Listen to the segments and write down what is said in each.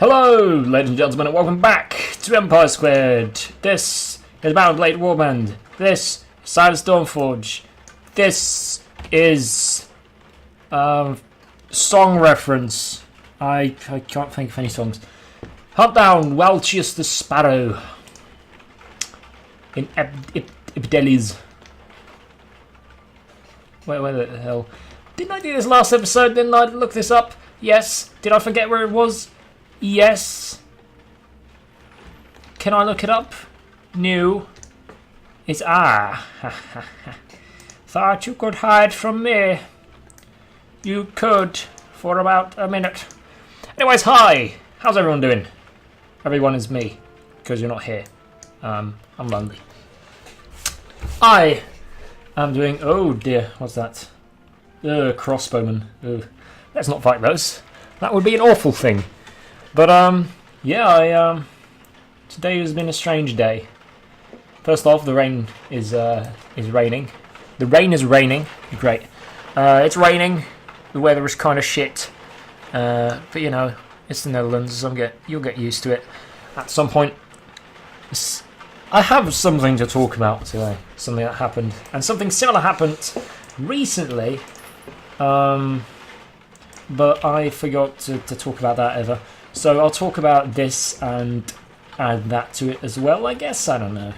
Hello, ladies and gentlemen, and welcome back to Empire Squared. This is Battle Blade Warband. This is Silas Dawnforge. This is song reference. I can't think of any songs. Hunt down Welchius the Sparrow in Ibdelis. Where the hell? Didn't I do this last episode? Didn't I look this up? Yes. Did I forget where it was? Yes. Can I look it up? No. It's Thought you could hide from me. You could for about a minute. Anyways, hi. How's everyone doing? Everyone is me, because you're not here. I'm lonely. I am doing. Oh dear, what's that? Crossbowmen. Let's not fight those. That would be an awful thing. But yeah, today has been a strange day. First off, the rain is raining. The rain is raining. Great. It's raining. The weather is kind of shit. But you know, it's the Netherlands. So you'll get used to it at some point. I have something to talk about today. Something that happened, and something similar happened recently. But I forgot to talk about that ever. So I'll talk about this and add that to it as well, I guess. I don't know.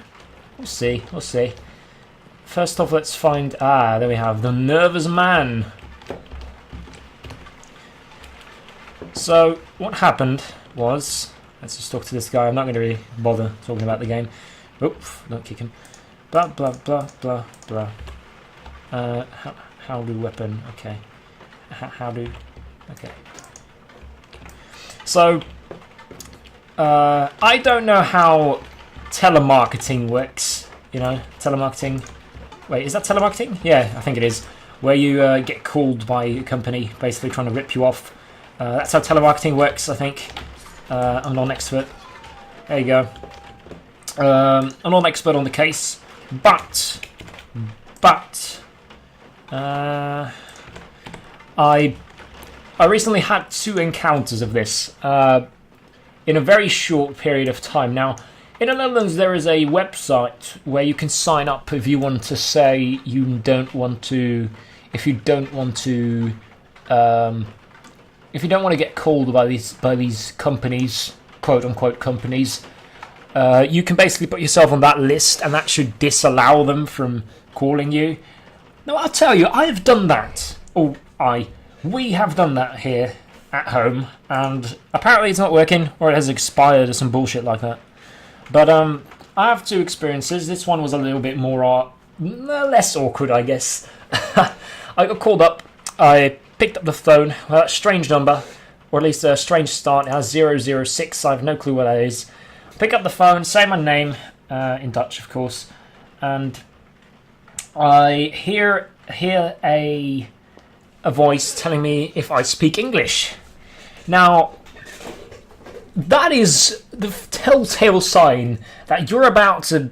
We'll see. We'll see. First off, let's find... there we have the Nervous Man. So what happened was... Let's just talk to this guy. I'm not going to really bother talking about the game. Oops, don't kick him. Blah, blah, blah, blah, blah. How do weapon... Okay. How do... Okay. So, I don't know how telemarketing works, you know, telemarketing. Wait, is that telemarketing? Yeah, I think it is. Where you get called by a company basically trying to rip you off. That's how telemarketing works, I think. I'm not an expert. There you go. I'm not an expert on the case, but I recently had 2 encounters of this in a very short period of time. Now, in the Netherlands, there is a website where you can sign up if you want to say you don't want to, if you don't want to get called by these companies, quote unquote companies. You can basically put yourself on that list, and that should disallow them from calling you. Now, I'll tell you, I have done that. We have done that here at home, and apparently it's not working, or it has expired, or some bullshit like that. But I have 2 experiences. This one was a little bit more less awkward, I guess. I got called up. I picked up the phone. Strange number, or at least a strange start. It has 006. I have no clue what that is. Pick up the phone, say my name in Dutch, of course, and I hear a voice telling me if I speak English. Now, that is the telltale sign that you're about to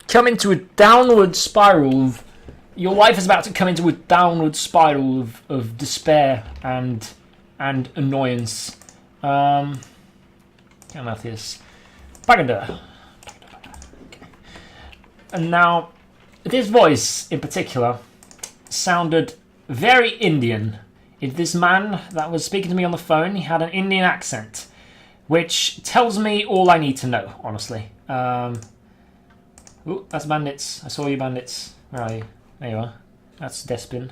come into a downward spiral your life is about to come into a downward spiral of despair and annoyance. Matthias. Baganda. And now, this voice in particular sounded very Indian. This man that was speaking to me on the phone, he had an Indian accent, which tells me all I need to know, honestly. Ooh, that's Bandits. I saw you, Bandits. Where are you? There you are. That's Despin.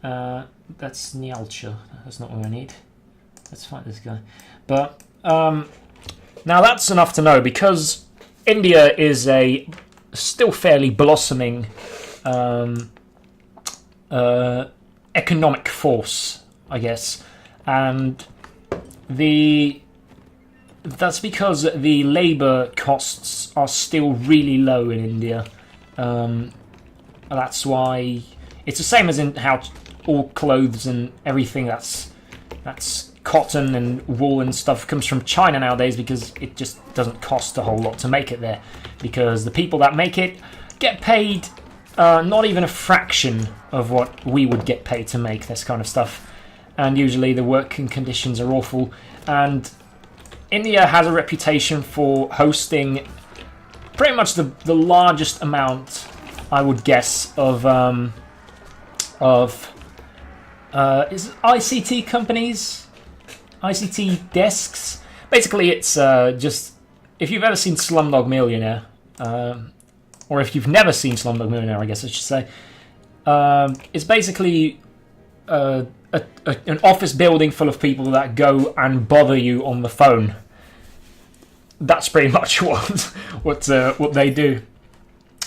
That's Nyalcha. That's not what I need. Let's fight this guy. But, now that's enough to know, because India is a still fairly blossoming economic force, I guess, and that's because the labour costs are still really low in India. That's why it's the same as in how all clothes and everything that's cotton and wool and stuff comes from China nowadays, because it just doesn't cost a whole lot to make it there, because the people that make it get paid not even a fraction of what we would get paid to make this kind of stuff. and usually the working conditions are awful. And India has a reputation for hosting pretty much the largest amount, I would guess, of is ICT companies, ICT desks. Basically, it's just, if you've ever seen Slumdog Millionaire, or if you've never seen Slumdog Millionaire, I guess I should say, it's basically an office building full of people that go and bother you on the phone. That's pretty much what they do.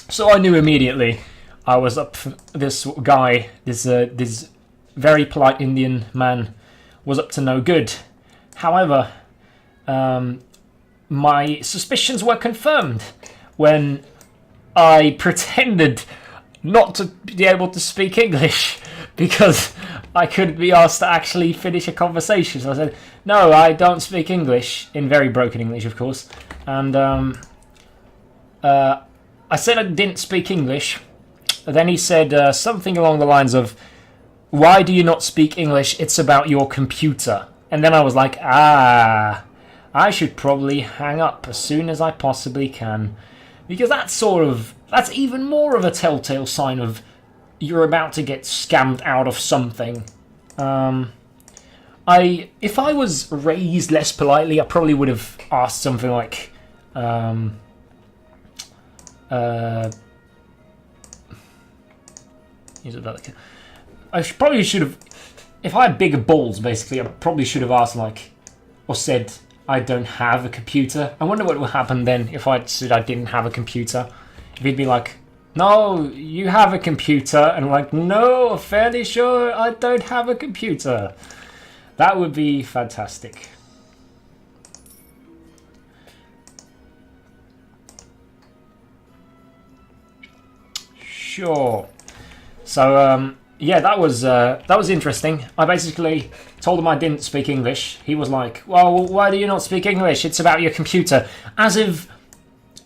So I knew immediately I was up for this guy, this very polite Indian man, was up to no good. However, my suspicions were confirmed when I pretended not to be able to speak English because I couldn't be asked to actually finish a conversation. So I said, no, I don't speak English, in very broken English, of course. And I said I didn't speak English. Then he said something along the lines of, why do you not speak English? It's about your computer. And then I was like, I should probably hang up as soon as I possibly can. Because that's even more of a telltale sign of you're about to get scammed out of something. If I was raised less politely, I probably would have asked something like, I probably should have, if I had bigger balls, basically, I probably should have asked, or said, I don't have a computer. I wonder what would happen then if I said I didn't have a computer. If he'd be like, no, you have a computer, and I'm like, no, I'm fairly sure I don't have a computer. That would be fantastic. Sure. So, yeah, that was interesting. I basically told him I didn't speak English. He was like, well, why do you not speak English? It's about your computer. As if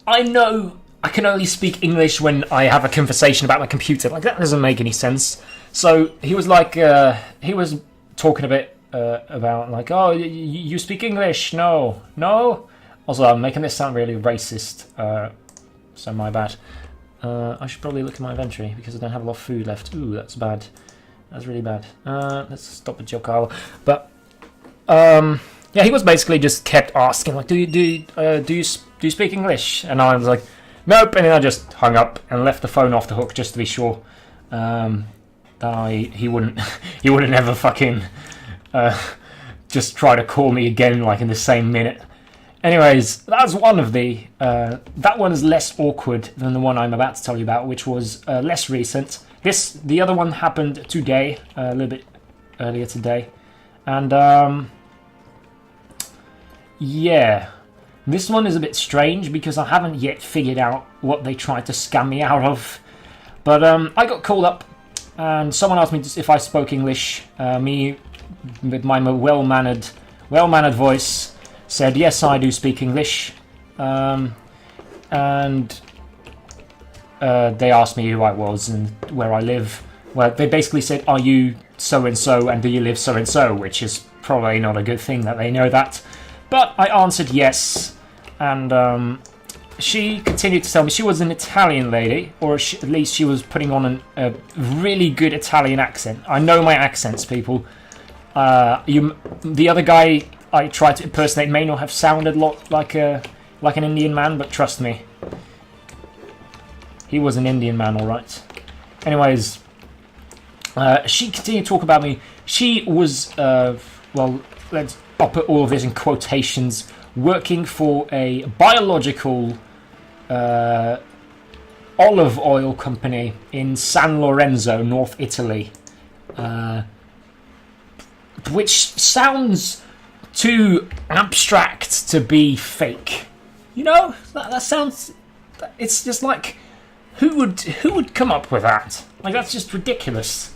I know I can only speak English when I have a conversation about my computer. Like, that doesn't make any sense. So he was like, he was talking a bit about, like, oh, you speak English? No? Also, I'm making this sound really racist, so my bad. I should probably look at my inventory because I don't have a lot of food left. Ooh, that's bad. That's really bad. Let's stop the joke, Kyle. But yeah, he was basically just kept asking, like, do you speak English? And I was like, nope. And then I just hung up and left the phone off the hook just to be sure that he wouldn't ever fucking just try to call me again, like, in the same minute. Anyways, that's one of the... that one is less awkward than the one I'm about to tell you about, which was less recent. The other one happened today, a little bit earlier today. And, yeah. This one is a bit strange because I haven't yet figured out what they tried to scam me out of. But I got called up, and someone asked me if I spoke English. Me, with my well-mannered voice, said, yes, I do speak English. And they asked me who I was and where I live. Well, they basically said, are you so-and-so and do you live so-and-so? Which is probably not a good thing that they know that. But I answered yes. And she continued to tell me she was an Italian lady, or at least she was putting on a really good Italian accent. I know my accents, people. The other guy I tried to impersonate may not have sounded a lot like an Indian man, but trust me, he was an Indian man, all right. Anyways, she continued to talk about me. She was, well, I'll put all of this in quotations, working for a biological olive oil company in San Lorenzo, North Italy, which sounds too abstract to be fake. You know, that sounds... It's just like, who would come up with that? Like, that's just ridiculous.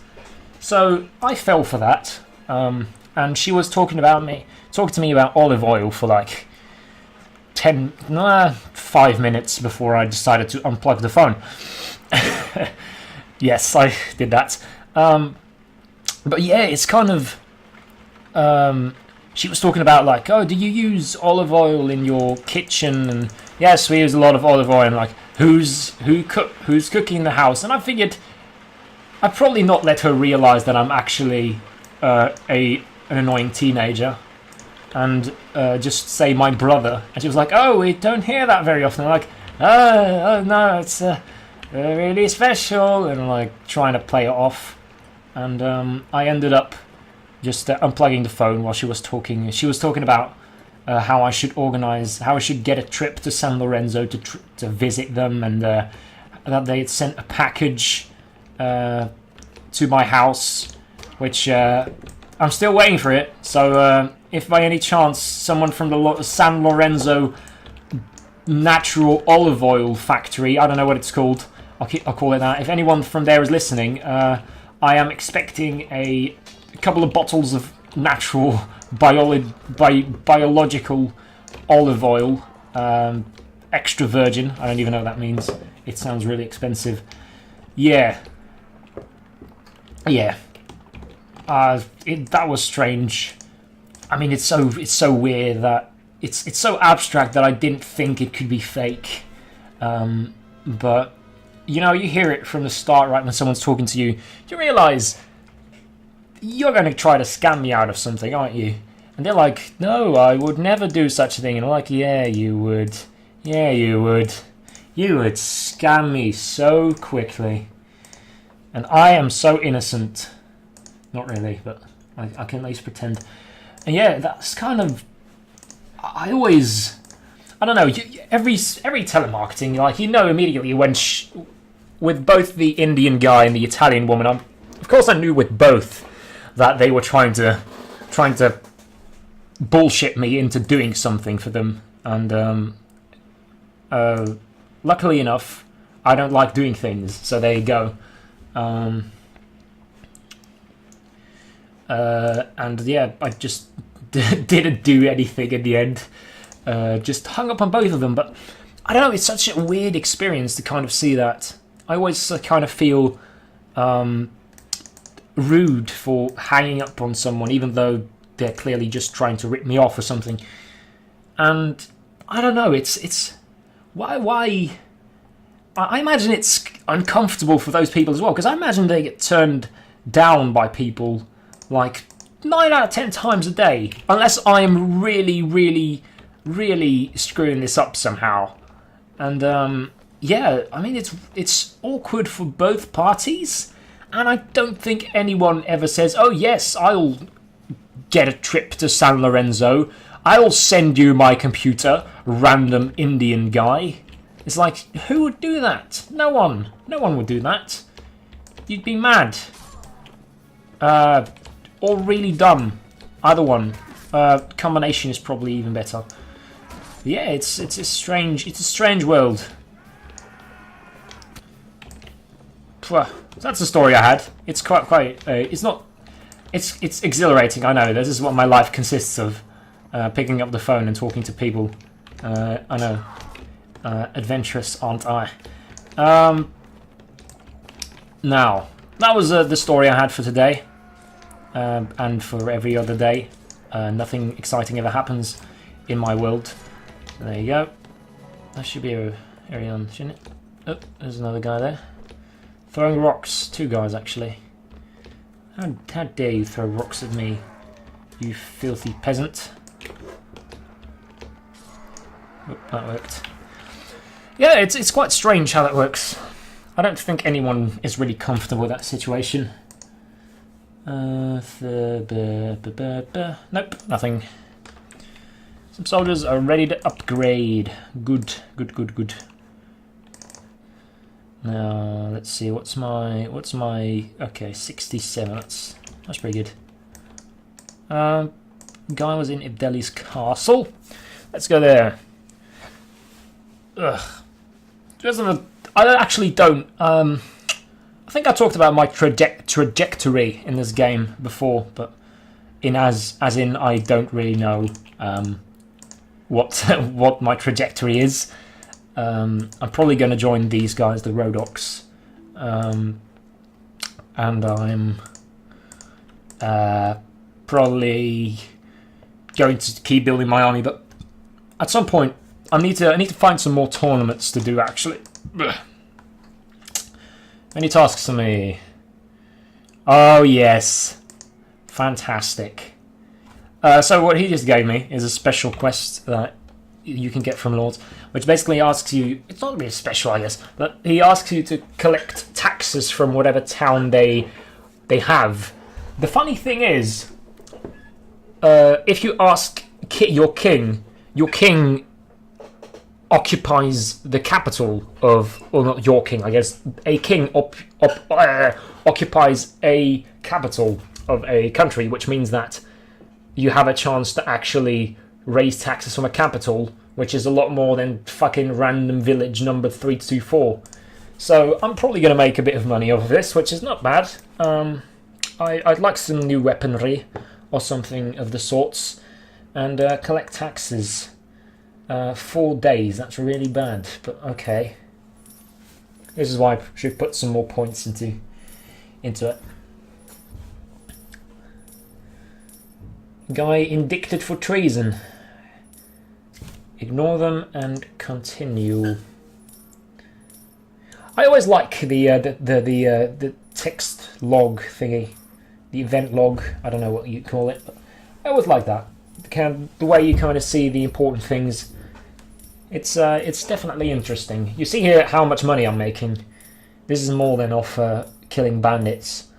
So I fell for that, and she was talking to me about olive oil for like 5 minutes before I decided to unplug the phone. Yes, I did that. But yeah, it's kind of... she was talking about like, oh, do you use olive oil in your kitchen? And yes, we use a lot of olive oil. And like, who's cooking in the house? And I figured I'd probably not let her realise that I'm actually an annoying teenager, and just say my brother. And she was like, oh, we don't hear that very often. I'm like, oh no, it's really special, and like trying to play it off. And I ended up just unplugging the phone while she was talking. She was talking about how I should get a trip to San Lorenzo to visit them, and that they had sent a package to my house, which I'm still waiting for it. So if by any chance someone from the San Lorenzo natural olive oil factory, I don't know what it's called, I'll call it that, if anyone from there is listening, I am expecting a couple of bottles of natural biological olive oil, extra virgin. I don't even know what that means. It sounds really expensive. Yeah. That was strange. I mean, it's so weird that it's so abstract that I didn't think it could be fake. But you know, you hear it from the start, right? When someone's talking to you, you realise you're going to try to scam me out of something, aren't you? And they're like, no, I would never do such a thing. And I'm like, yeah, you would. Yeah, you would. You would scam me so quickly. And I am so innocent. Not really, but I can at least pretend. And yeah, that's kind of... I don't know, every telemarketing, like, you know immediately when... with both the Indian guy and the Italian woman, of course I knew with both that they were trying to bullshit me into doing something for them. And luckily enough, I don't like doing things, so there you go. And yeah, I just didn't do anything in the end. Just hung up on both of them. But I don't know, it's such a weird experience to kind of see that. I always kind of feel rude for hanging up on someone, even though they're clearly just trying to rip me off or something. And I don't know, it's why I imagine it's uncomfortable for those people as well, because I imagine they get turned down by people like 9 out of 10 times a day, unless I am really, really, really screwing this up somehow. And yeah, I mean, it's awkward for both parties, and I don't think anyone ever says, oh yes, I'll get a trip to San Lorenzo, I'll send you my computer, random Indian guy. It's like, who would do that? No one would do that. You'd be mad. Or really dumb. Either one. Combination is probably even better. But yeah, it's a strange world. That's the story I had. It's quite. It's exhilarating. I know. This is what my life consists of. Picking up the phone and talking to people. I know. Adventurous, aren't I? Now, that was the story I had for today. And for every other day. Nothing exciting ever happens in my world. There you go. That should be a area on, shouldn't it? Oh, there's another guy there. Throwing rocks. 2 guys, actually. How dare you throw rocks at me, you filthy peasant. Oh, that worked. Yeah, it's quite strange how that works. I don't think anyone is really comfortable with that situation. Nope, nothing. Some soldiers are ready to upgrade. Good. Now let's see, what's my okay, 67. That's pretty good. Guy was in Ibdeli's castle. Let's go there. Ugh. I actually don't. I think I talked about my trajectory in this game before, but as in I don't really know what my trajectory is. I'm probably going to join these guys, the Rodox, and I'm probably going to keep building my army, but at some point I need to find some more tournaments to do. Actually, any tasks for me? Oh yes, fantastic. So what he just gave me is a special quest that you can get from Lords, which basically asks you, it's not really special I guess, but he asks you to collect taxes from whatever town they have. The funny thing is, if you ask your king occupies the capital of, or not your king, I guess, a king occupies a capital of a country, which means that you have a chance to actually raise taxes from a capital, which is a lot more than fucking random village number 324. So I'm probably going to make a bit of money off of this, which is not bad. I'd like some new weaponry or something of the sorts, and collect taxes. 4 days, that's really bad, but okay. This is why I should put some more points into it. Guy indicted for treason. Ignore them and continue. I always like the text log thingy, the event log. I don't know what you call it, but I always like that. The way you kind of see the important things. It's definitely interesting. You see here how much money I'm making. This is more than off killing bandits.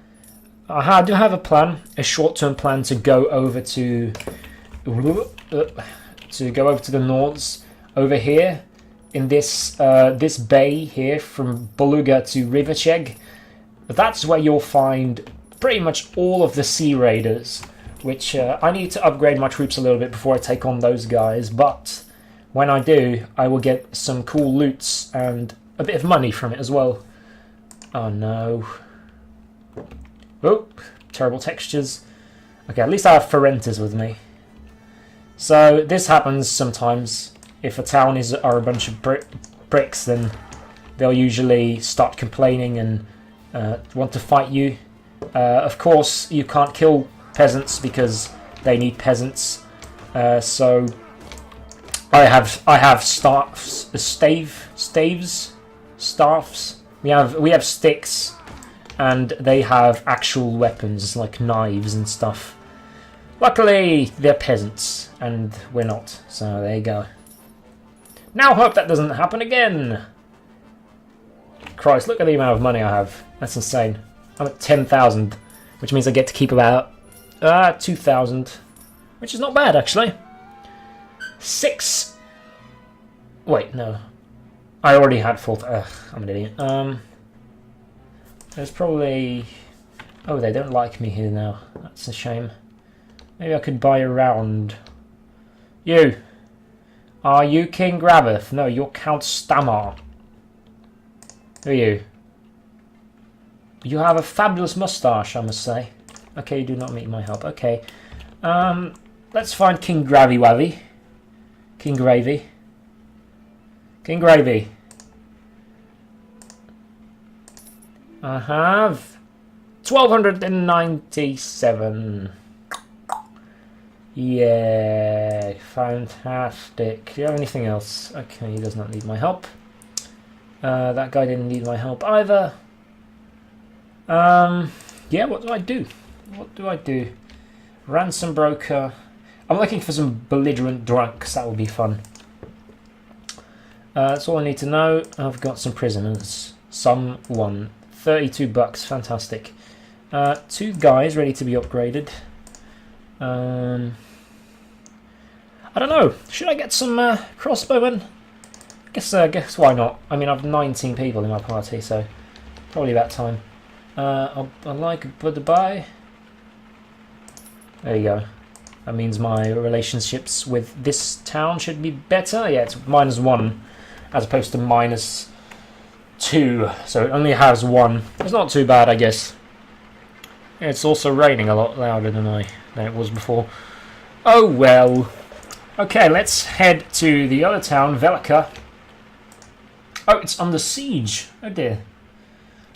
I do have a plan, a short-term plan to go over to the Nords over here in this this bay here from Beluga to Riverchegg. That's where you'll find pretty much all of the Sea Raiders, which I need to upgrade my troops a little bit before I take on those guys, but when I do, I will get some cool loots and a bit of money from it as well. Oh no. Oh, terrible textures. Okay, at least I have Ferentas with me. So this happens sometimes. If a town are a bunch of bricks, then they'll usually start complaining and want to fight you. Of course, you can't kill peasants because they need peasants. So I have staffs. We have sticks. And they have actual weapons like knives and stuff. Luckily, they're peasants, and we're not. So there you go. Now hope that doesn't happen again. Christ, look at the amount of money I have. That's insane. I'm at 10,000, which means I get to keep about 2,000, which is not bad actually. 6. Wait, no. I already had 4. I'm an idiot. There's probably... Oh, they don't like me here now. That's a shame. Maybe I could buy around. You! Are you King Graveth? No, you're Count Stamar. Who are you? You have a fabulous moustache, I must say. Okay, you do not need my help. Okay. Let's find King Gravy Wavy. King Gravy. King Gravy. I have 1,297. Yeah, fantastic. Do you have anything else? Okay, he does not need my help. That guy didn't need my help either. Yeah, what do I do? What do I do? Ransom broker. I'm looking for some belligerent drunks. That will be fun. That's all I need to know. I've got some prisoners. Someone. $32, fantastic. 2 guys ready to be upgraded. I don't know. Should I get some crossbowmen? Guess why not? I mean, I've 19 people in my party, so probably about time. I'd like a goodbye. There you go. That means my relationships with this town should be better. Yeah, it's -1 as opposed to -2, so it only has 1. It's not too bad, I guess. It's also raining a lot louder than it was before. Oh well. Okay, let's head to the other town, Velika. Oh, it's under siege. Oh dear.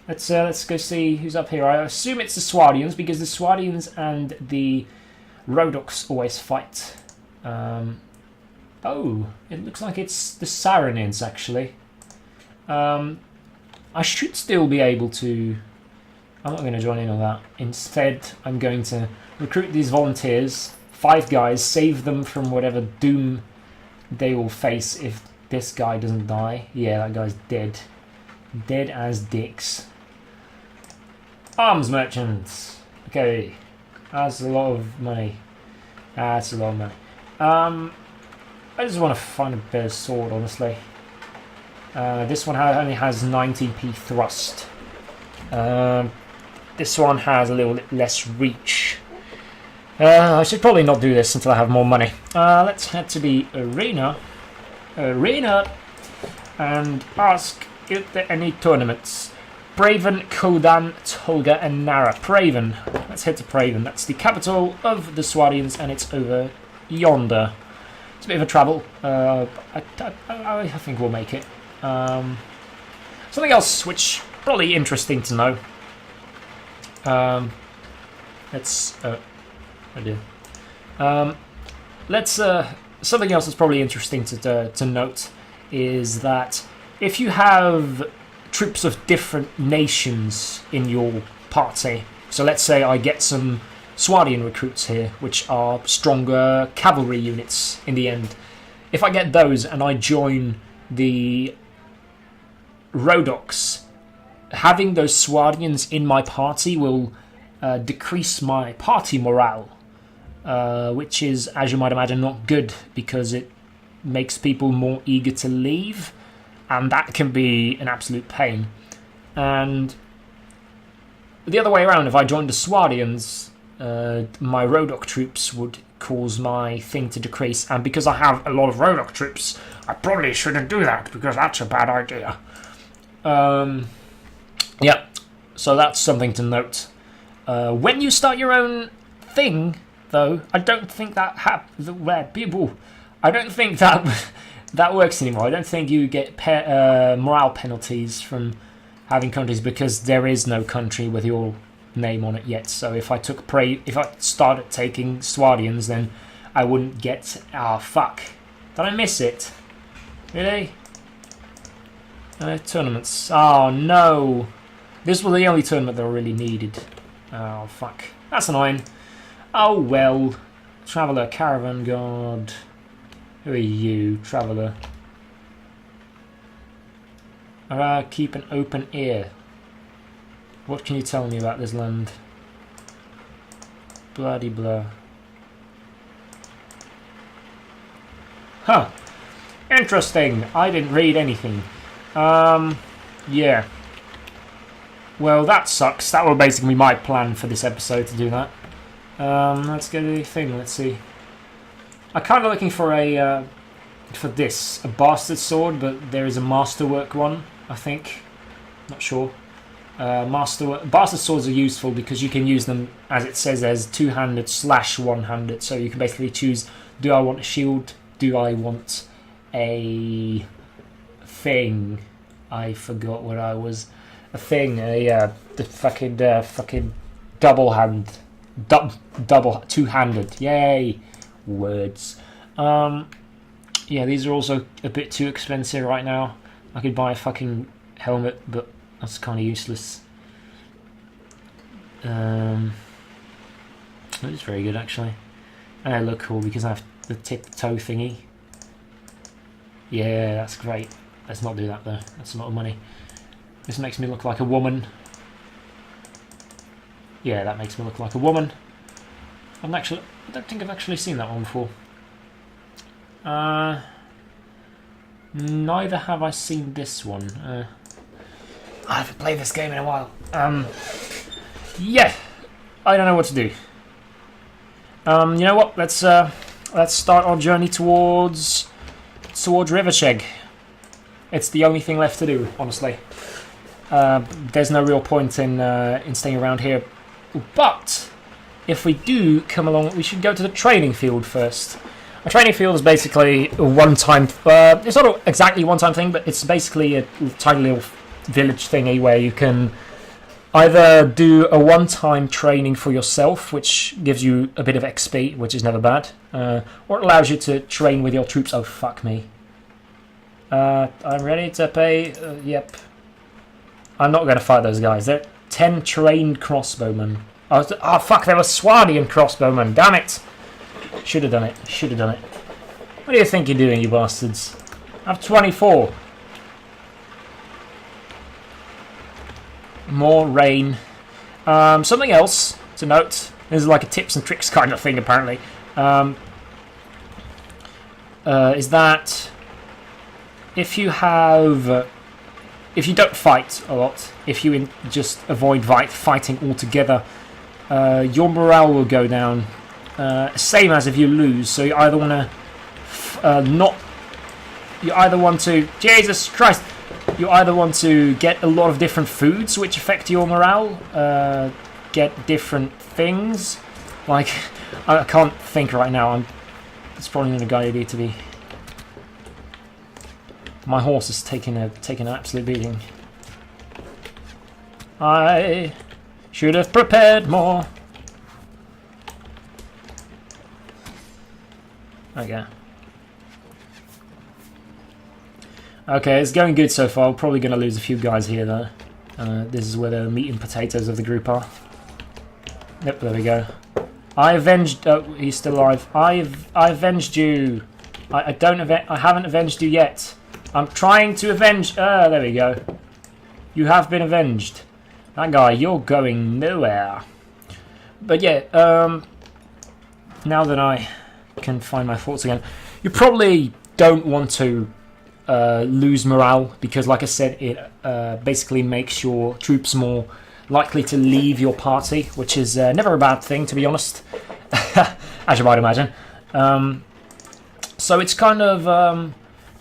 Let's go see who's up here. I assume it's the Swardians, because the Swardians and the Rhodoks always fight. Oh, it looks like it's the Saranids, actually. I should still be able to... I'm not going to join in on that. Instead, I'm going to recruit these volunteers, 5 guys, save them from whatever doom they will face if this guy doesn't die. Yeah, that guy's dead. Dead as dicks. Arms merchants. Okay, that's a lot of money. That's a lot of money. I just want to find a better sword, honestly. This one only has 90p thrust. This one has a little less reach. I should probably not do this until I have more money. Let's head to the arena. And ask if there are any tournaments. Praven, Kodan, Tolga, and Nara. Praven. Let's head to Praven. That's the capital of the Swadians, and it's over yonder. It's a bit of a travel. I think we'll make it. Something else which probably interesting to know. Something else that's probably interesting to note is that if you have troops of different nations in your party, so let's say I get some Swadian recruits here, which are stronger cavalry units in the end. If I get those and I join the Rhodoks, having those Swadians in my party will decrease my party morale, which is, as you might imagine, not good because it makes people more eager to leave, and that can be an absolute pain. And the other way around, if I joined the Swadians, my Rhodok troops would cause my thing to decrease, and because I have a lot of Rhodok troops, I probably shouldn't do that because that's a bad idea. Yeah, so that's something to note. When you start your own thing, though, I don't think that I don't think that works anymore. I don't think you get morale penalties from having countries because there is no country with your name on it yet. So if I started taking Swadians, then I wouldn't get. Fuck! Did I miss it? Really? Tournaments. Oh no! This was the only tournament that I really needed. Oh fuck! That's annoying. Oh well. Traveller, Caravan Guard. Who are you, Traveller? Keep an open ear. What can you tell me about this land? Bloody blah. Huh. Interesting. I didn't read anything. Yeah. Well, that sucks. That will basically be my plan for this episode to do that. Let's get the thing. Let's see. I'm kind of looking for a bastard sword, but there is a masterwork one, I think. Not sure. Bastard swords are useful because you can use them, as it says, as two-handed / one-handed. So you can basically choose: do I want a shield? Do I want a thing? I forgot what I was. A thing. The fucking double two-handed. Yay! Words. Yeah, these are also a bit too expensive right now. I could buy a fucking helmet, but that's kind of useless. It's very good actually, and I look cool because I have the tip-toe thingy. Yeah, that's great. Let's not do that though. That's a lot of money. This makes me look like a woman. Yeah, that makes me look like a woman. I don't think I've actually seen that one before. Neither have I seen this one. I haven't played this game in a while. Yeah, I don't know what to do. You know what? Let's start our journey towards Riversheg. It's the only thing left to do, honestly. There's no real point in staying around here. But if we do come along, we should go to the training field first. A training field is basically a one-time... it's not exactly a one-time thing, but it's basically a tiny little village thingy where you can Either do a one-time training for yourself, which gives you a bit of XP, which is never bad, or it allows you to train with your troops. Oh, fuck me. I'm ready to pay. Yep. I'm not going to fight those guys. They're 10 trained crossbowmen. Oh, fuck, they were Swanian crossbowmen. Damn it. Should have done it. Should have done it. What do you think you're doing, you bastards? I have 24. More rain. Something else to note. This is like a tips and tricks kind of thing, apparently. Is that if you don't fight a lot, if you just avoid fighting altogether, your morale will go down. Same as if you lose. So you either want to Jesus Christ. You either want to get a lot of different foods which affect your morale, get different things. Like, I can't think right now. It's probably not a good idea to be. My horse is taking an absolute beating. I should have prepared more. Okay. Okay, it's going good so far. We're probably going to lose a few guys here, though. This is where the meat and potatoes of the group are. Yep, there we go. I avenged... Oh, he's still alive. I avenged you. I haven't avenged you yet. I'm trying to avenge... there we go. You have been avenged. That guy, you're going nowhere. But yeah, now that I can find my thoughts again, you probably don't want to lose morale, because like I said, it basically makes your troops more likely to leave your party, which is never a bad thing, to be honest, as you might imagine. So it's kind of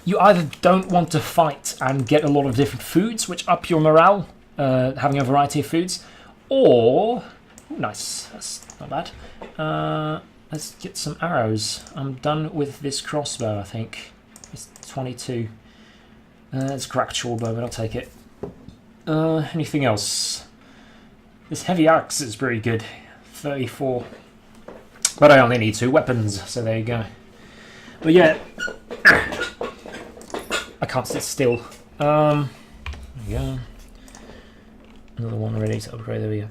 you either don't want to fight and get a lot of different foods which up your morale, having a variety of foods, or nice, that's not bad. Let's get some arrows. I'm done with this crossbow, I think. It's 22. It's cracked shortbow, but I'll take it. Anything else? This heavy axe is pretty good. 34. But I only need 2 weapons, so there you go. But yeah, I can't sit still. There we go. Another one ready to upgrade. There we go.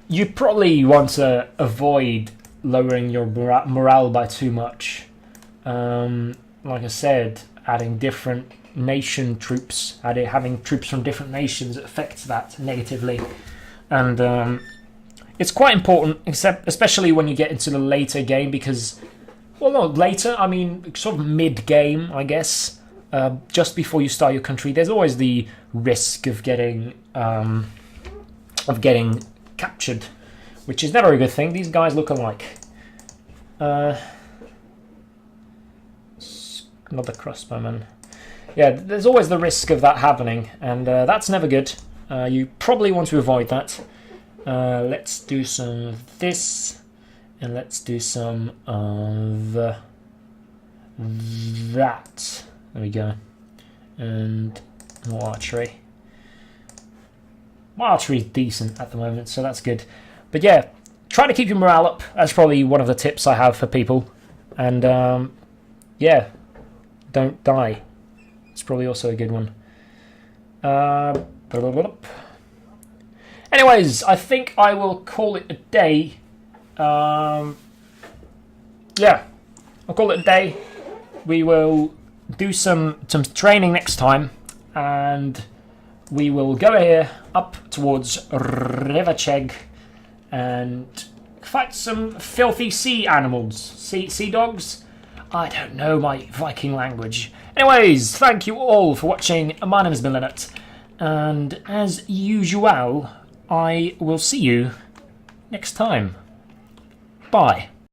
You probably want to avoid lowering your morale by too much. Like I said, adding different nation troops, having troops from different nations affects that negatively, and it's quite important, especially when you get into the later game, because, well, not later, I mean sort of mid-game, I guess, just before you start your country. There's always the risk of getting captured, which is never a good thing. These guys look alike. Another crossbowman. Yeah, there's always the risk of that happening, and that's never good. You probably want to avoid that. Let's do some of this, and let's do some of that. There we go. And more archery. My archery is decent at the moment, so that's good. But yeah, try to keep your morale up. That's probably one of the tips I have for people. And yeah, don't die. It's probably also a good one. Anyways, I think I will call it a day. Yeah, I'll call it a day. We will do some training next time, and we will go here up towards Rivacheg and fight some filthy sea animals. Sea dogs? I don't know my Viking language. Anyways, thank you all for watching. My name is Millennium, and as usual, I will see you next time. Bye.